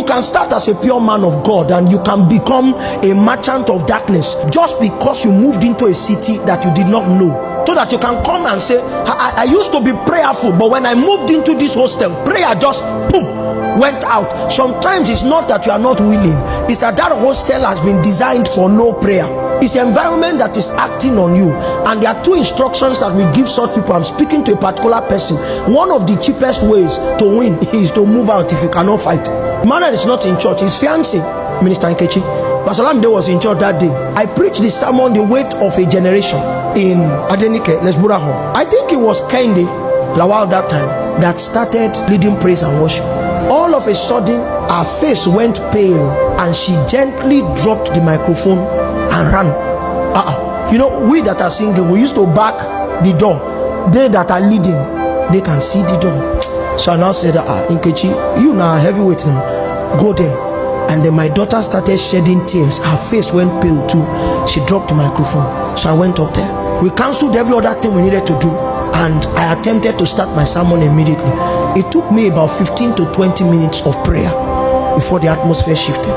You can start as a pure man of God and you can become a merchant of darkness just because you moved into a city that you did not know. So that you can come and say, I used to be prayerful, but when I moved into this hostel, prayer just boom, went out. Sometimes it's not that you are not willing, it's that hostel has been designed for no prayer. It's the environment that is acting on you. And there are two instructions that we give such people. I'm speaking to a particular person. One of the cheapest ways to win is to move out if you cannot fight. Man is not in church, he's fiancé, Minister Nkechi. Pastor Lamide was in church that day. I preached the sermon, The Weight of a Generation, in Adenike, Lesburaho. I think it was Kende Lawal that time that started leading praise and worship. All of a sudden, her face went pale and she gently dropped the microphone and ran. You know, we that are singing, we used to back the door. They that are leading, they can see the door. So I now said, Nkechi, you now heavyweight now, go there. And then my daughter started shedding tears. Her face went pale too. She dropped the microphone. So I went up there. We cancelled every other thing we needed to do, and I attempted to start my sermon immediately. It took me about 15 to 20 minutes of prayer before the atmosphere shifted.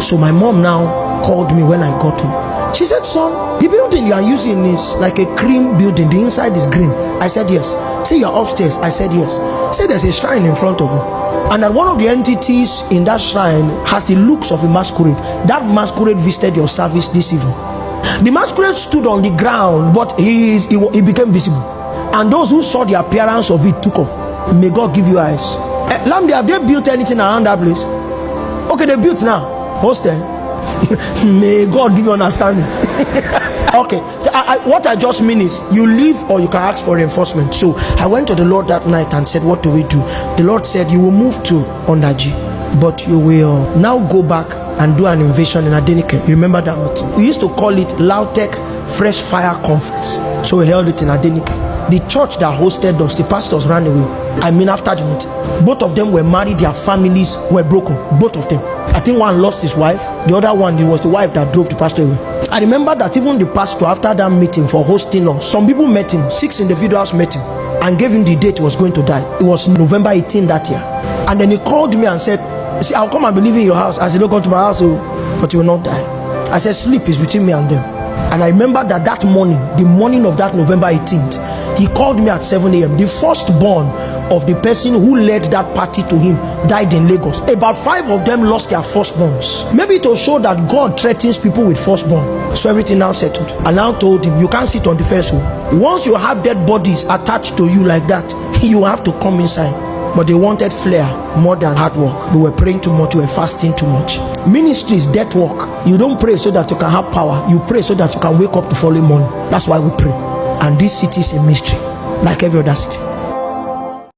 So my mom now called me when I got home. She said, son, the building you are using is like a cream building. The inside is green. I said, yes. Say you're upstairs. I said, yes. Say there's a shrine in front of me. And that one of the entities in that shrine has the looks of a masquerade. That masquerade visited your service this evening. The masquerade stood on the ground, but he became visible. And those who saw the appearance of it took off. May God give you eyes. Lamde, have they built anything around that place? Okay, they built now. Hostel. May God give you understanding. Okay, so what I just mean is, you leave or you can ask for reinforcement. So I went to the Lord that night and said, what do we do? The Lord said, you will move to Ondaji, but you will now go back and do an invasion in Adenike. You remember that meeting? We used to call it Lautech Fresh Fire Conference. So we held it in Adenike. The church that hosted us, the pastors ran away. I mean, after the meeting, both of them were married, their families were broken, both of them. I think one lost his wife, the other one, it was the wife that drove the pastor away. I remember that even the pastor, after that meeting for hosting us, some people met him, 6 individuals met him and gave him the date he was going to die. It was November 18 that year. And then he called me and said, see, I'll come and be living in your house. I said, don't come to my house, but you will not die. I said, sleep is between me and them. And I remember that morning, the morning of that November 18th, he called me at 7 a.m. The firstborn of the person who led that party to him died in Lagos. About 5 of them lost their firstborns. Maybe to show that God threatens people with firstborn. So everything now settled. I now told him, you can't sit on the first one. Once you have dead bodies attached to you like that, you have to come inside. But they wanted flair more than hard work. They were praying too much, they were fasting too much. Ministry is death work. You don't pray so that you can have power. You pray so that you can wake up the following morning. That's why we pray. And this city is a mystery, like every other city.